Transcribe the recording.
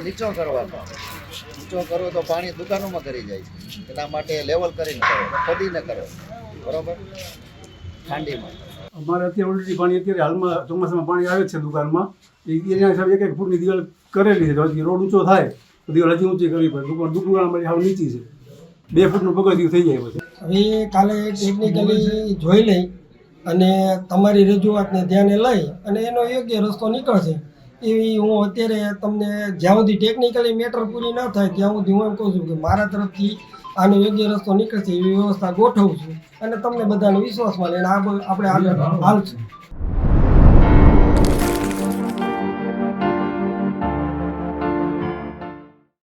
નીચો કરવાનો. નીચો કરો તો પાણી દુકાનોમાં કરી જાય છે. એના માટે લેવલ કરીને કરો, ખોદીને કરો, બરોબર. ઠંડીમાં અમારે અત્યારે ઓલરેડી પાણી અત્યારે હાલમાં ચોમાસામાં પાણી આવે છે દુકાનમાં. એના હિસાબે 1-1 ફૂટની દિવાલ કરેલી છે. હજી રોડ ઊંચો થાય તો દિવાલ હજી ઊંચી કરવી પડે. દુકાન હાવ નીચી છે, 2 ફૂટનું પગથિયું થઈ જાય પછી. હવે કાલે ટેકનિકલી જોઈ લઈ અને તમારી રજૂઆતને ધ્યાને લઈ અને એનો યોગ્ય રસ્તો નીકળશે એવી હું અત્યારે તમને જ્યાં સુધી ટેકનિકલી મેટર પૂરી ન થાય ત્યાં સુધી હું એમ કહું છું કે મારા તરફથી આનો યોગ્ય રસ્તો નીકળશે એવી વ્યવસ્થા ગોઠવું છું અને તમને બધાનો વિશ્વાસમાં લઈને આપણે આગળ હાલશું.